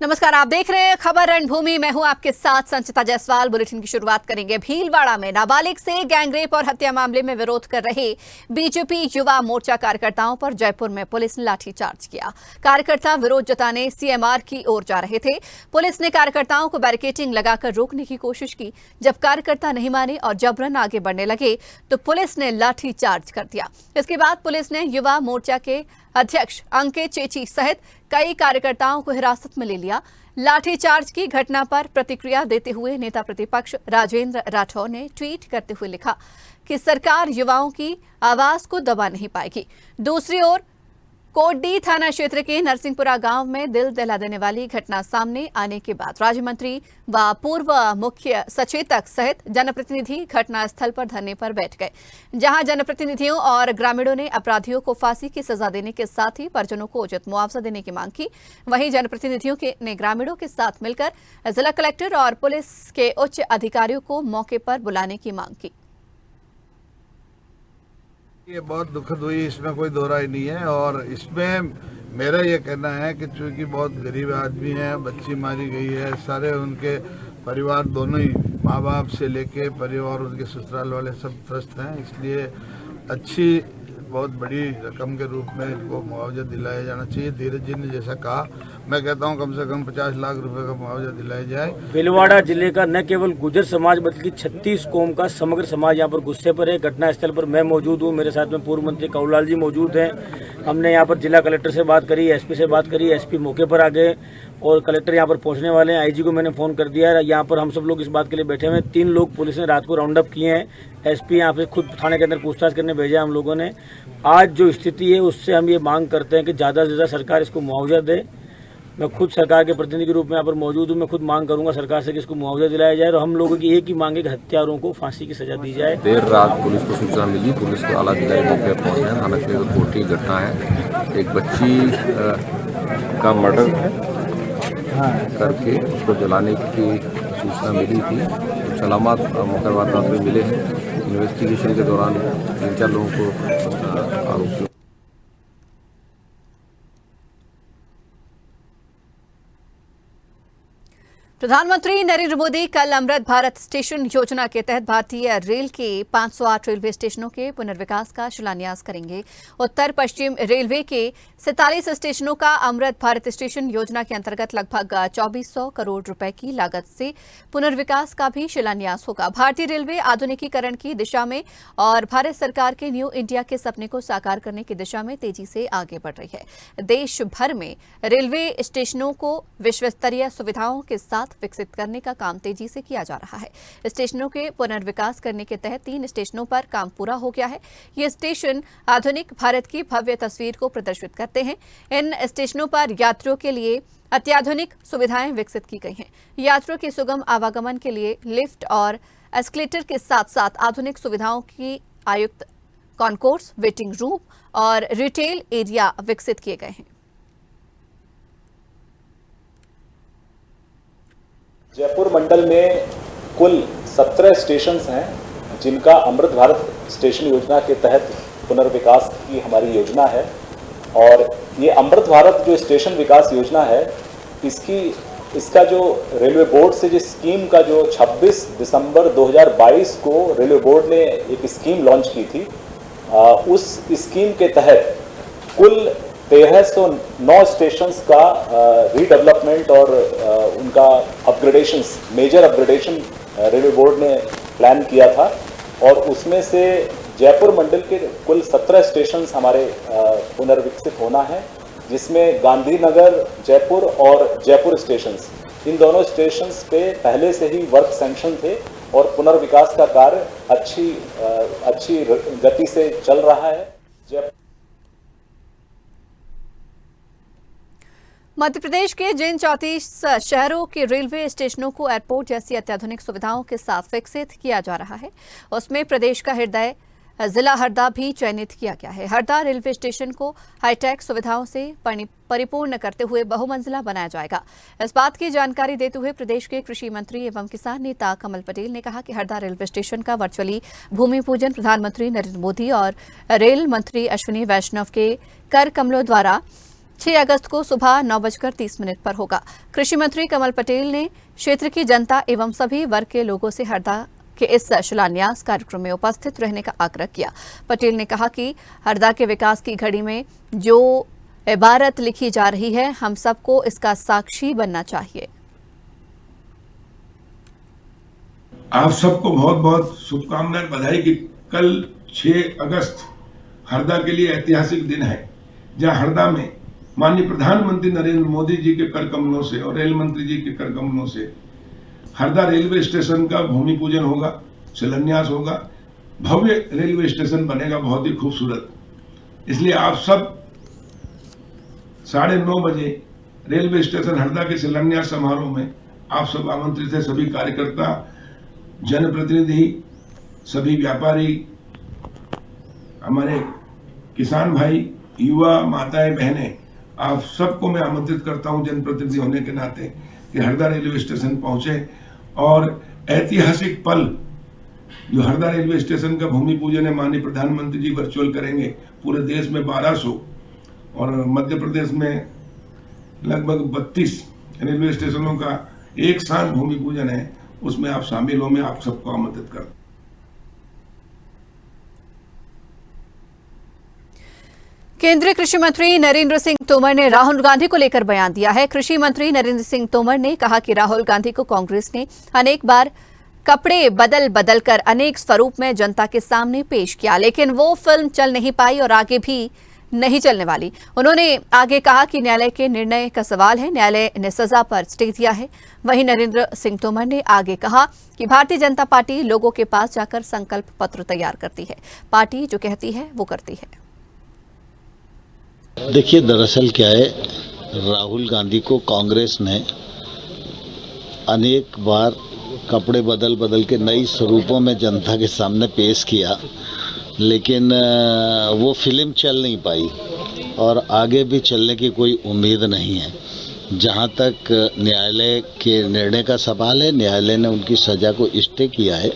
नमस्कार, आप देख रहे हैं खबर रणभूमि। मैं हूं आपके साथ संचिता जायसवाल। बुलेटिन की शुरुआत करेंगे। भीलवाड़ा में नाबालिग से गैंगरेप और हत्या मामले में विरोध कर रहे बीजेपी युवा मोर्चा कार्यकर्ताओं पर जयपुर में पुलिस ने लाठीचार्ज किया। कार्यकर्ता विरोध जताने सीएमआर की ओर जा रहे थे। पुलिस ने कार्यकर्ताओं को बैरिकेडिंग लगाकर रोकने की कोशिश की। जब कार्यकर्ता नहीं माने और जबरन आगे बढ़ने लगे तो पुलिस ने लाठीचार्ज कर दिया। इसके बाद पुलिस ने युवा मोर्चा के अध्यक्ष अंकित चेची सहित कई कार्यकर्ताओं को हिरासत में ले लिया। लाठीचार्ज की घटना पर प्रतिक्रिया देते हुए नेता प्रतिपक्ष राजेंद्र राठौर ने ट्वीट करते हुए लिखा कि सरकार युवाओं की आवाज को दबा नहीं पाएगी। दूसरी ओर कोटडी थाना क्षेत्र के नरसिंहपुरा गांव में दिल दहला देने वाली घटना सामने आने के बाद राज्य मंत्री व पूर्व मुख्य सचेतक सहित जनप्रतिनिधि घटनास्थल पर धरने पर बैठ गए, जहां जनप्रतिनिधियों और ग्रामीणों ने अपराधियों को फांसी की सजा देने के साथ ही परिजनों को उचित मुआवजा देने की मांग की। वहीं जनप्रतिनिधियों ने ग्रामीणों के साथ मिलकर जिला कलेक्टर और पुलिस के उच्च अधिकारियों को मौके पर बुलाने की मांग की। ये बहुत दुखद हुई, इसमें कोई दो राय नहीं है। और इसमें मेरा ये कहना है कि चूंकि बहुत गरीब आदमी है, बच्ची मारी गई है, सारे उनके परिवार दोनों ही माँ बाप से लेके परिवार उनके ससुराल वाले सब त्रस्त हैं, इसलिए अच्छी बहुत बड़ी रकम के रूप में इनको मुआवजा दिलाया जाना चाहिए। धीरज जी ने जैसा कहा, मैं कहता हूं कम से कम 50 लाख रुपए का मुआवजा दिलाया जाए। भीलवाड़ा जिले का न केवल गुर्जर समाज बल्कि 36 कौम का समग्र समाज यहाँ पर गुस्से पर है। घटनास्थल पर मैं मौजूद हूँ, मेरे साथ में पूर्व मंत्री कौलाल जी मौजूद हैं। हमने यहाँ पर जिला कलेक्टर से बात करी, एसपी से बात करी, एसपी मौके पर आ गए और कलेक्टर यहाँ पर पहुँचने वाले हैं। आईजी को मैंने फोन कर दिया है। यहाँ पर हम सब लोग इस बात के लिए बैठे हुए हैं। 3 लोग पुलिस ने रात को राउंड अप किए हैं। एसपी यहाँ पे खुद थाने के अंदर पूछताछ करने भेजा हम लोगों ने। आज जो स्थिति है उससे हम ये मांग करते हैं कि ज़्यादा से ज़्यादा सरकार इसको मुआवजा दे। मैं खुद सरकार के प्रतिनिधि के रूप में यहाँ पर मौजूद हूँ। मैं खुद मांग करूंगा सरकार से कि इसको मुआवजा दिलाया जाए और हम लोगों की एक ही मांग है कि हत्यारों को फांसी की सजा दी जाए। देर रात पुलिस को सूचना मिली, पुलिस को आला अधिकारी मौके पर पहुंचे। थाना क्षेत्र कोटडी घटना है, एक बच्ची का मर्डर करके उसको जलाने की सूचना मिली थी। कुछ अलामत मुकदमा में मिले हैं। इन्वेस्टिगेशन के दौरान 3-4 लोगों को आरोपियों प्रधानमंत्री नरेंद्र मोदी कल अमृत भारत स्टेशन योजना के तहत भारतीय रेल के 508 रेलवे स्टेशनों के पुनर्विकास का शिलान्यास करेंगे। उत्तर पश्चिम रेलवे के 47 स्टेशनों का अमृत भारत स्टेशन योजना के अंतर्गत लगभग 2400 करोड़ रुपए की लागत से पुनर्विकास का भी शिलान्यास होगा। भारतीय रेलवे आधुनिकीकरण की दिशा में और भारत सरकार के न्यू इंडिया के सपने को साकार करने की दिशा में तेजी से आगे बढ़ रही है। देश भर में रेलवे स्टेशनों को विश्व स्तरीय सुविधाओं के साथ विकसित करने का काम तेजी से किया जा रहा है। स्टेशनों के पुनर्विकास करने के तहत 3 स्टेशनों पर काम पूरा हो गया है। ये स्टेशन आधुनिक भारत की भव्य तस्वीर को प्रदर्शित करते हैं। इन स्टेशनों पर यात्रियों के लिए अत्याधुनिक सुविधाएं विकसित की गई हैं। यात्रियों के सुगम आवागमन के लिए लिफ्ट और एस्केलेटर के साथ साथ आधुनिक सुविधाओं की आयुक्त कॉन्कोर्स, वेटिंग रूम और रिटेल एरिया विकसित किए गए हैं। जयपुर मंडल में कुल 17 स्टेशंस हैं जिनका अमृत भारत स्टेशन योजना के तहत पुनर्विकास की हमारी योजना है। और ये अमृत भारत जो स्टेशन विकास योजना है, इसका जो रेलवे बोर्ड से जिस स्कीम का जो 26 दिसंबर 2022 को रेलवे बोर्ड ने एक स्कीम लॉन्च की थी, उस स्कीम के तहत कुल 1309 स्टेशंस का रीडेवलपमेंट और उनका upgradations, major upgradation railway board ने प्लान किया था। और उसमें से जयपुर मंडल के कुल 17 स्टेशंस हमारे पुनर्विकसित होना है, जिसमें गांधीनगर, जयपुर और जयपुर स्टेशंस, इन दोनों स्टेशंस पे पहले से ही वर्क सैंक्शन थे और पुनर्विकास का कार्य अच्छी गति से चल रहा है। मध्य प्रदेश के जिन 34 शहरों के रेलवे स्टेशनों को एयरपोर्ट जैसी अत्याधुनिक सुविधाओं के साथ विकसित किया जा रहा है, उसमें प्रदेश का हृदय जिला हरदा भी चयनित किया गया है। हरदा रेलवे स्टेशन को हाईटेक सुविधाओं से परिपूर्ण करते हुए बहुमंजिला बनाया जाएगा। इस बात की जानकारी देते हुए प्रदेश के कृषि मंत्री एवं किसान नेता कमल पटेल ने कहा कि हरदा रेलवे स्टेशन का वर्चुअली भूमि पूजन प्रधानमंत्री नरेंद्र मोदी और रेल मंत्री अश्विनी वैष्णव के कर कमलों द्वारा 6 अगस्त को सुबह 9:30 पर होगा। कृषि मंत्री कमल पटेल ने क्षेत्र की जनता एवं सभी वर्ग के लोगों से हरदा के इस शिलान्यास कार्यक्रम में उपस्थित रहने का आग्रह किया। पटेल ने कहा कि हरदा के विकास की घड़ी में जो इबारत लिखी जा रही है, हम सबको इसका साक्षी बनना चाहिए। आप सबको बहुत बहुत शुभकामनाएं, बधाई कि कल 6 अगस्त हरदा के लिए ऐतिहासिक दिन है, जहां हरदा में माननीय प्रधानमंत्री नरेंद्र मोदी जी के कर कमलों से और रेल मंत्री जी के कर कमलों से हरदा रेलवे स्टेशन का भूमि पूजन होगा, शिलान्यास होगा। भव्य रेलवे स्टेशन बनेगा, बहुत ही खूबसूरत। इसलिए आप सब 9:30 बजे रेलवे स्टेशन हरदा के शिलान्यास समारोह में आप सब आमंत्रित है। सभी कार्यकर्ता, जनप्रतिनिधि, सभी व्यापारी, हमारे किसान भाई, युवा, माताएं, बहनें, आप सबको मैं आमंत्रित करता हूं जनप्रतिनिधि होने के नाते कि हरदा रेलवे स्टेशन पहुंचे और ऐतिहासिक पल जो हरदा रेलवे स्टेशन का भूमि पूजन है, माननीय प्रधानमंत्री जी वर्चुअल करेंगे। पूरे देश में 1200 और मध्य प्रदेश में लगभग 32 रेलवे स्टेशनों का एक साथ भूमि पूजन है, उसमें आप शामिल हो। मैं आप सबको आमंत्रित करता हूं। केंद्रीय कृषि मंत्री नरेंद्र सिंह तोमर ने राहुल गांधी को लेकर बयान दिया है। कृषि मंत्री नरेंद्र सिंह तोमर ने कहा कि राहुल गांधी को कांग्रेस ने अनेक बार कपड़े बदल बदल कर अनेक स्वरूप में जनता के सामने पेश किया, लेकिन वो फिल्म चल नहीं पाई और आगे भी नहीं चलने वाली। उन्होंने आगे कहा कि न्यायालय के निर्णय का सवाल है, न्यायालय ने सजा पर स्टे दिया है। वहीं नरेंद्र सिंह तोमर ने आगे कहा कि भारतीय जनता पार्टी लोगों के पास जाकर संकल्प पत्र तैयार करती है, पार्टी जो कहती है वो करती है। देखिए, दरअसल क्या है, राहुल गांधी को कांग्रेस ने अनेक बार कपड़े बदल बदल के नई स्वरूपों में जनता के सामने पेश किया, लेकिन वो फिल्म चल नहीं पाई और आगे भी चलने की कोई उम्मीद नहीं है। जहाँ तक न्यायालय के निर्णय का सवाल है, न्यायालय ने उनकी सज़ा को स्टे किया है,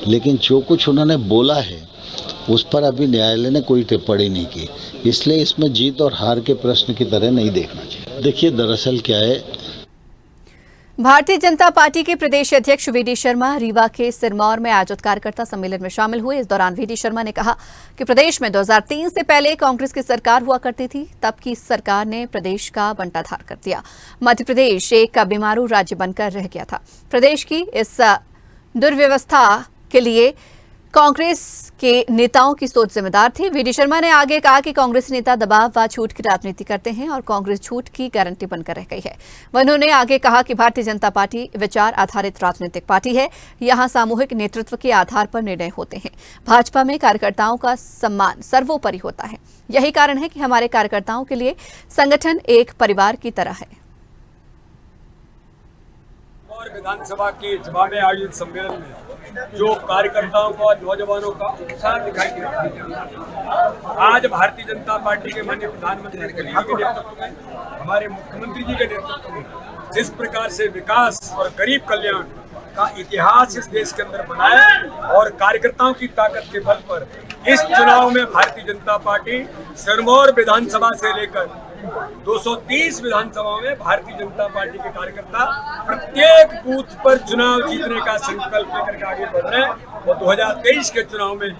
लेकिन जो कुछ उन्होंने बोला है उस पर अभी न्यायालय ने कोई टिप्पणी नहीं की, इसलिए इसमें जीत और हार के प्रश्न की तरह नहीं देखना चाहिए। देखिए, दरअसल क्या है, भारतीय जनता पार्टी के प्रदेश अध्यक्ष वीडी शर्मा रीवा के सिरमौर में आयोजित कार्यकर्ता सम्मेलन में शामिल हुए। इस दौरान वीडी शर्मा ने कहा कि प्रदेश में 2003 से पहले कांग्रेस की सरकार हुआ करती थी, तब की सरकार ने प्रदेश का बंटाधार कर दिया। मध्य प्रदेश एक बीमारू राज्य बनकर रह गया था। प्रदेश की इस दुर्व्यवस्था के लिए कांग्रेस के नेताओं की सोच जिम्मेदार थी। वीडी शर्मा ने आगे कहा कि कांग्रेस नेता दबाव व छूट की राजनीति करते हैं और कांग्रेस झूठ की गारंटी बनकर रह गई है। उन्होंने आगे कहा कि भारतीय जनता पार्टी विचार आधारित राजनीतिक पार्टी है, यहां सामूहिक नेतृत्व के आधार पर निर्णय होते हैं। भाजपा में कार्यकर्ताओं का सम्मान सर्वोपरि होता है। यही कारण है कि हमारे कार्यकर्ताओं के लिए संगठन एक परिवार की तरह है। और विधानसभा के सभा में आयोजित सम्मेलन में जो कार्यकर्ताओं का, नौजवानों का उत्साह दिखाई दे रहा है, आज भारतीय जनता पार्टी के माननीय प्रधानमंत्री नरेंद्र मोदी के नेतृत्व में, हमारे मुख्यमंत्री जी के नेतृत्व में जिस प्रकार से विकास और गरीब कल्याण का इतिहास इस देश के अंदर बनाया और कार्यकर्ताओं की ताकत के बल पर इस चुनाव में भारतीय जनता पार्टी सिरमौर विधानसभा से लेकर 230 विधानसभाओं में भारतीय जनता पार्टी के कार्यकर्ता प्रत्येक बूथ पर चुनाव जीतने का संकल्प लेकर के आगे बढ़ रहे हैं और 2023 के चुनाव में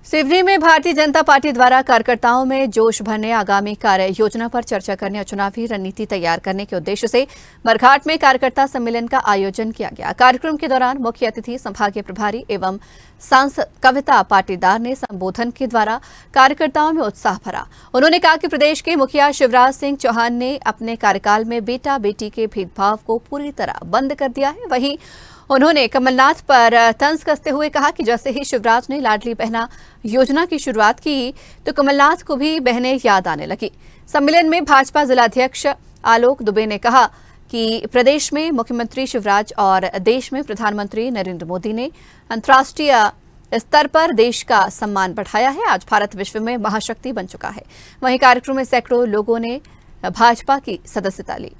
सिवनी में भारतीय जनता पार्टी द्वारा कार्यकर्ताओं में जोश भरने, आगामी कार्य योजना पर चर्चा करने और चुनावी रणनीति तैयार करने के उद्देश्य से बरघाट में कार्यकर्ता सम्मेलन का आयोजन किया गया। कार्यक्रम के दौरान मुख्य अतिथि संभागीय प्रभारी एवं सांसद कविता पाटीदार ने संबोधन के द्वारा कार्यकर्ताओं में उत्साह भरा। उन्होंने कहा कि प्रदेश के मुखिया शिवराज सिंह चौहान ने अपने कार्यकाल में बेटा बेटी के भेदभाव को पूरी तरह बंद कर दिया है। वहीं उन्होंने कमलनाथ पर तंज कसते हुए कहा कि जैसे ही शिवराज ने लाडली बहना योजना की शुरुआत की तो कमलनाथ को भी बहनें याद आने लगी। सम्मेलन में भाजपा जिलाध्यक्ष आलोक दुबे ने कहा कि प्रदेश में मुख्यमंत्री शिवराज और देश में प्रधानमंत्री नरेंद्र मोदी ने अंतर्राष्ट्रीय स्तर पर देश का सम्मान बढ़ाया है। आज भारत विश्व में महाशक्ति बन चुका है। वहीं कार्यक्रम में सैकड़ों लोगों ने भाजपा की सदस्यता ली।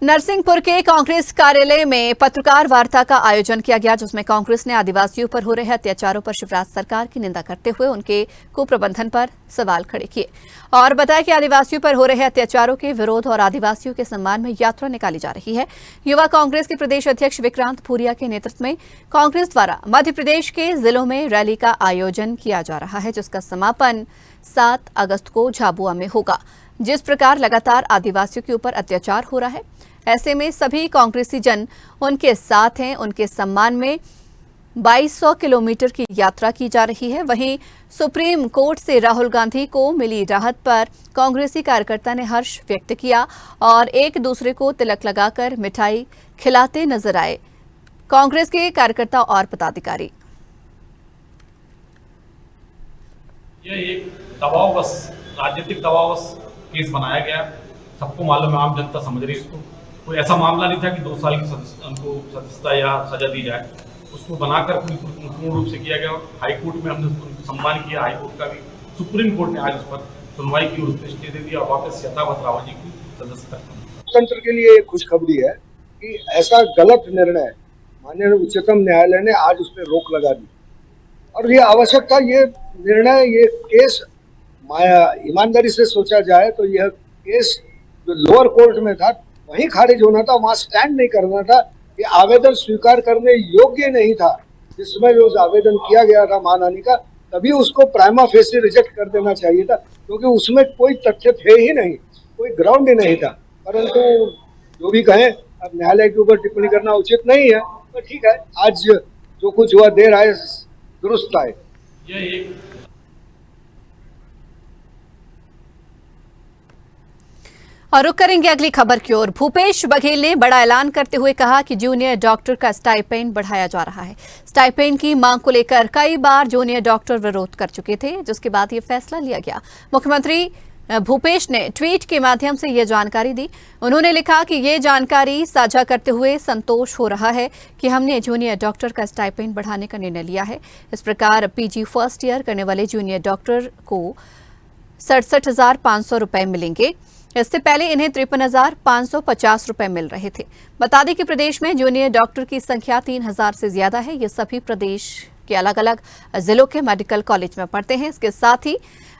नरसिंहपुर के कांग्रेस कार्यालय में पत्रकार वार्ता का आयोजन किया गया, जिसमें कांग्रेस ने आदिवासियों पर हो रहे अत्याचारों पर शिवराज सरकार की निंदा करते हुए उनके कुप्रबंधन पर सवाल खड़े किए और बताया कि आदिवासियों पर हो रहे अत्याचारों के विरोध और आदिवासियों के सम्मान में यात्रा निकाली जा रही है। युवा कांग्रेस के प्रदेश अध्यक्ष विक्रांत भूरिया के नेतृत्व में कांग्रेस द्वारा मध्य प्रदेश के जिलों में रैली का आयोजन किया जा रहा है, जिसका समापन 7 अगस्त को झाबुआ में होगा। जिस प्रकार लगातार आदिवासियों के ऊपर अत्याचार हो रहा है, ऐसे में सभी कांग्रेसी जन उनके साथ हैं। उनके सम्मान में 2200 किलोमीटर की यात्रा की जा रही है। वहीं सुप्रीम कोर्ट से राहुल गांधी को मिली राहत पर कांग्रेसी कार्यकर्ता ने हर्ष व्यक्त किया और एक दूसरे को तिलक लगाकर मिठाई खिलाते नजर आए कांग्रेस के कार्यकर्ता और पदाधिकारी। यह एक दबाववश, राजनीतिक दबाववश केस बनाया गया। सबको मालूम है, आम जनता समझ रही है इसको। कोई ऐसा मामला नहीं था कि 2 साल की उनको सदस्यता या सजा दी जाए। उसको बनाकर पूर्ण रूप से किया गया और हाईकोर्ट में हमने उनको सम्मान किया। हाईकोर्ट का भी, सुप्रीम कोर्ट ने आज उस पर सुनवाई की और उसने स्टे दे दिया और वापस यथावत रावत जी की सदस्यता। लोकतंत्र के लिए खुशखबरी है कि ऐसा गलत निर्णय माननीय उच्चतम न्यायालय ने आज उस पर रोक लगा दी और ये आवश्यक था। ये निर्णय, ये केस ईमानदारी से सोचा जाए तो यह केस जो लोअर कोर्ट में था वहीं खारिज होना था, वहां स्टैंड नहीं करना था। ये आवेदन स्वीकार करने योग्य नहीं था। जिसमें जो आवेदन किया गया था मानहानि का, तभी उसको प्राइमा फेसी रिजेक्ट कर देना चाहिए था, क्योंकि उसमें कोई तथ्य थे ही नहीं, कोई ग्राउंड ही नहीं था। परंतु जो भी कहें, अब न्यायालय के ऊपर टिप्पणी करना उचित नहीं है, तो ठीक है, आज जो कुछ हुआ देर आए दुरुस्त आए। और रुक करेंगे अगली खबर की ओर। भूपेश बघेल ने बड़ा ऐलान करते हुए कहा कि जूनियर डॉक्टर का स्टाइपेंड बढ़ाया जा रहा है। स्टाइपेंड की मांग को लेकर कई बार जूनियर डॉक्टर विरोध कर चुके थे, जिसके बाद ये फैसला लिया गया। मुख्यमंत्री भूपेश ने ट्वीट के माध्यम से ये जानकारी दी। उन्होंने लिखा कि ये जानकारी साझा करते हुए संतोष हो रहा है कि हमने जूनियर डॉक्टर का स्टाइपेंड बढ़ाने का निर्णय लिया है। इस प्रकार पीजी फर्स्ट ईयर करने वाले जूनियर डॉक्टर को 67,500 रुपए मिलेंगे। इससे पहले इन्हें 53,550 रुपए मिल रहे थे। बता दें कि प्रदेश में जूनियर डॉक्टर की संख्या 3,000 से ज्यादा है। ये सभी प्रदेश के अलग अलग जिलों के मेडिकल कॉलेज में पढ़ते हैं। इसके साथ ही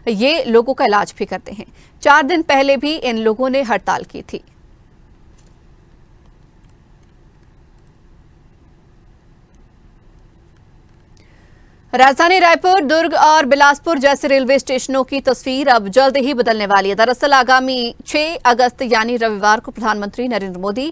ये लोगों का इलाज भी करते हैं। 4 दिन पहले भी इन लोगों ने हड़ताल की थी। राजधानी रायपुर, दुर्ग और बिलासपुर जैसे रेलवे स्टेशनों की तस्वीर अब जल्द ही बदलने वाली है। दरअसल आगामी 6 अगस्त यानी रविवार को प्रधानमंत्री नरेंद्र मोदी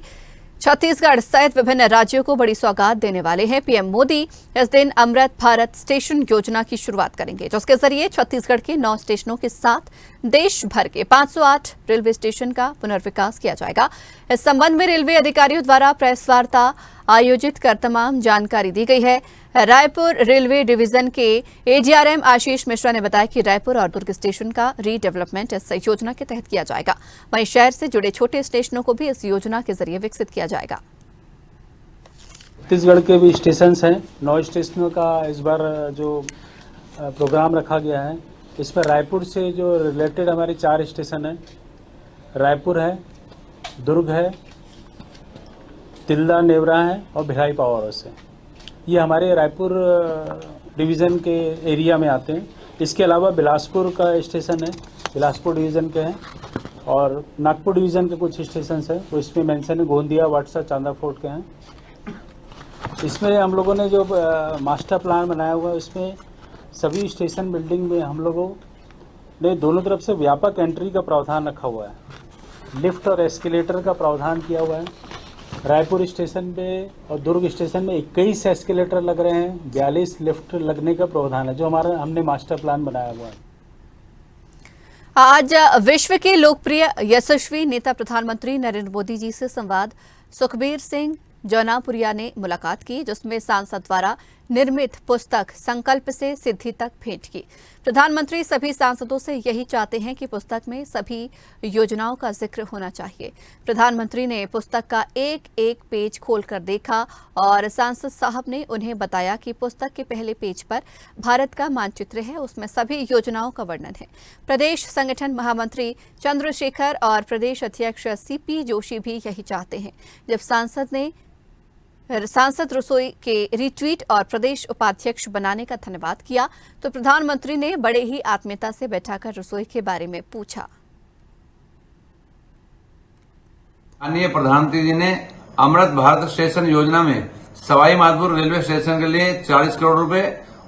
छत्तीसगढ़ सहित विभिन्न राज्यों को बड़ी सौगात देने वाले हैं। पीएम मोदी इस दिन अमृत भारत स्टेशन योजना की शुरुआत करेंगे, जिसके जरिए छत्तीसगढ़ के 9 स्टेशनों के साथ देश भर के 508 रेलवे स्टेशन का पुनर्विकास किया जाएगा। इस संबंध में रेलवे अधिकारियों द्वारा प्रेस वार्ता आयोजित कर तमाम जानकारी दी गई है। रायपुर रेलवे डिवीजन के एडीआरएम आशीष मिश्रा ने बताया कि रायपुर और दुर्ग स्टेशन का रीडेवलपमेंट इस योजना के तहत किया जाएगा। वहीं शहर से जुड़े छोटे स्टेशनों को भी इस योजना के जरिए विकसित किया जाएगा। छत्तीसगढ़ के भी स्टेशन हैं, 9 स्टेशनों का इस बार जो प्रोग्राम रखा गया है, इसमें रायपुर से जो रिलेटेड हमारे 4 स्टेशन हैं। रायपुर है, दुर्ग है, तिल्दा नेवरा है और भिलाई पावर हाउस है। ये हमारे रायपुर डिवीज़न के एरिया में आते हैं। इसके अलावा बिलासपुर का स्टेशन है, बिलासपुर डिवीज़न के हैं, और नागपुर डिवीज़न के कुछ स्टेशन हैं, वो इसमें मेंशन है, गोंदिया, वाटसा, चांदा फोर्ट के हैं। इसमें हम लोगों ने जो मास्टर प्लान बनाया हुआ है, उसमें सभी स्टेशन बिल्डिंग में हम लोगों ने दोनों तरफ से व्यापक एंट्री का प्रावधान रखा हुआ है। लिफ्ट और एस्केलेटर का प्रावधान किया हुआ है। रायपुर स्टेशन पे और दुर्ग स्टेशन में 21 एस्केलेटर लग रहे हैं, 42 लिफ्ट लगने का प्रावधान है, जो हमारा हमने मास्टर प्लान बनाया हुआ है। आज विश्व के लोकप्रिय यशस्वी नेता प्रधानमंत्री नरेंद्र मोदी जी से संवाद सुखबीर सिंह जौनापुरिया ने मुलाकात की, जिसमें सांसद द्वारा निर्मित पुस्तक संकल्प से सिद्धि तक भेंट की। प्रधानमंत्री सभी सांसदों से यही चाहते हैं कि पुस्तक में सभी योजनाओं का जिक्र होना चाहिए। प्रधानमंत्री ने पुस्तक का एक एक पेज खोलकर देखा और सांसद साहब ने उन्हें बताया कि पुस्तक के पहले पेज पर भारत का मानचित्र है, उसमें सभी योजनाओं का वर्णन है। प्रदेश संगठन महामंत्री चंद्रशेखर और प्रदेश अध्यक्ष सीपी जोशी भी यही चाहते हैं। जब सांसद रसोई के रिट्वीट और प्रदेश उपाध्यक्ष बनाने का धन्यवाद किया तो प्रधानमंत्री ने बड़े ही आत्मीयता से बैठाकर रसोई के बारे में पूछा। माननीय प्रधानमंत्री जी ने अमृत भारत स्टेशन योजना में सवाई माधोपुर रेलवे स्टेशन के लिए 40 करोड़ रुपए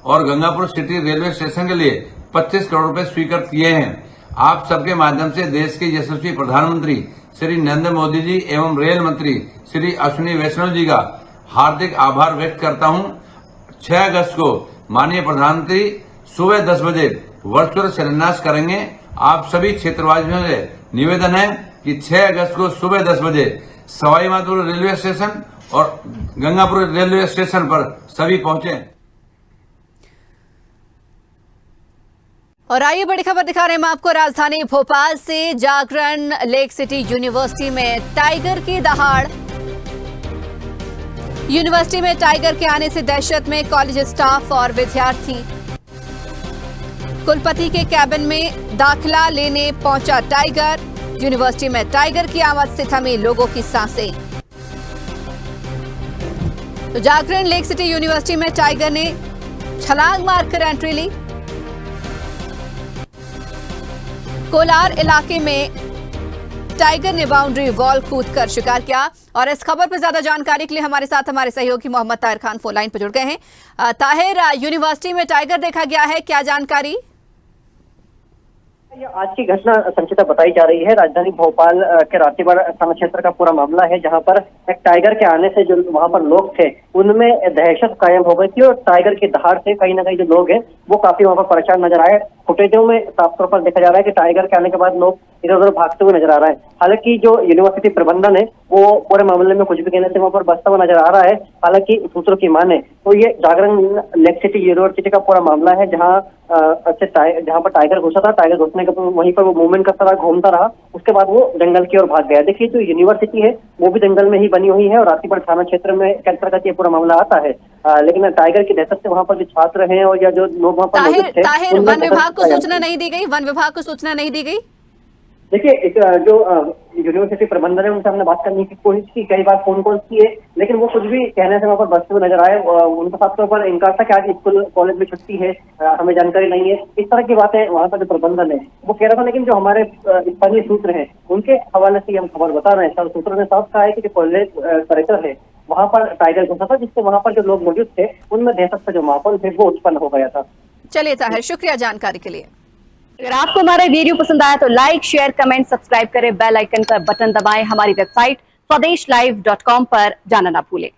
और गंगापुर सिटी रेलवे स्टेशन के लिए 25 करोड़ रुपए स्वीकृत किए हैं। आप सबके माध्यम से देश के यशस्वी प्रधानमंत्री श्री नरेंद्र मोदी जी एवं रेल मंत्री श्री अश्विनी वैष्णव जी का हार्दिक आभार व्यक्त करता हूं। 6 अगस्त को माननीय प्रधानमंत्री सुबह 10 बजे वर्चुअल शिलान्यास करेंगे। आप सभी क्षेत्रवासियों से निवेदन है कि 6 अगस्त को सुबह 10 बजे सवाई माधोपुर रेलवे स्टेशन और गंगापुर रेलवे स्टेशन पर सभी पहुंचे। और आइए बड़ी खबर दिखा रहे हैं हम आपको राजधानी भोपाल से। जागरण लेक सिटी यूनिवर्सिटी में टाइगर की दहाड़। यूनिवर्सिटी में टाइगर के आने से दहशत में कॉलेज स्टाफ और विद्यार्थी। कुलपति के कैबिन में दाखिला लेने पहुंचा टाइगर। यूनिवर्सिटी में टाइगर की आमद से थमी लोगों की सांसें। तो जागरण लेक सिटी यूनिवर्सिटी में टाइगर ने छलांग मारकर एंट्री ली। कोलार इलाके में टाइगर ने बाउंड्री वॉल कूदकर शिकार किया। और इस खबर पर ज्यादा जानकारी के लिए हमारे साथ हमारे सहयोगी मोहम्मद ताहिर खान फोन लाइन पर जुड़ गए हैं। ताहिर, यूनिवर्सिटी में टाइगर देखा गया है, क्या जानकारी? ये आज की घटना संचिता बताई जा रही है। राजधानी भोपाल के रातीबाड़ थाना क्षेत्र का पूरा मामला है, जहां पर एक टाइगर के आने से जो वहां पर लोग थे उनमें दहशत कायम हो गई थी और टाइगर की दहाड़ से कहीं ना कहीं जो लोग हैं वो काफी वहां पर परेशान नजर आए। फुटेजों में साफ तौर पर देखा जा रहा है कि टाइगर के आने के बाद लोग इधर उधर भागते हुए नजर आ रहा है। हालांकि जो यूनिवर्सिटी प्रबंधन है वो पूरे मामले में कुछ भी कहने से वहां पर बचता हुआ नजर आ रहा है। हालांकि सूत्रों की माने तो ये जागरण लेक सिटी यूनिवर्सिटी का पूरा मामला है, जहाँ पर टाइगर घुसा था। टाइगर घुसने के वहीं पर वो मूवमेंट करता रहा, घूमता रहा, उसके बाद वो जंगल की ओर भाग गया। देखिए जो यूनिवर्सिटी है वो भी जंगल में ही बनी हुई है और रातीबाड़ थाना क्षेत्र में के अंतर्गत ये पूरा मामला आता है। लेकिन टाइगर की दहशत से वहाँ पर जो छात्र हैं और या जो लोग वहाँ पर मौजूद थे, वन विभाग को सूचना नहीं दी गई? वन विभाग को सूचना नहीं दी गई? देखिए जो यूनिवर्सिटी प्रबंधन है उनसे हमने बात करने की कोशिश की, कई बार फोन कॉल किए, लेकिन वो कुछ भी कहने से वहाँ पर बचते हुए नजर आए। उनका साफ तौर पर इनकार था कि आज स्कूल कॉलेज में छुट्टी है, हमें जानकारी नहीं है, इस तरह की बातें वहाँ का जो प्रबंधन है वो कह रहा था। लेकिन जो हमारे स्थानीय सूत्र हैं उनके हवाले से हम खबर बता रहे हैं। सूत्रों ने साफ कहा है कि जो कॉलेज परिसर है वहाँ पर टाइगर घुसा था, जिससे वहाँ पर जो लोग मौजूद थे उनमें दहशत का जो माहौल थे वो उत्पन्न हो गया था। चलिए ताहिर, शुक्रिया जानकारी के लिए। अगर आपको हमारा वीडियो पसंद आया तो लाइक, शेयर, कमेंट, सब्सक्राइब करें, बेल आइकन का बटन दबाएं। हमारी वेबसाइट swadesh live.com पर जाना ना भूलें।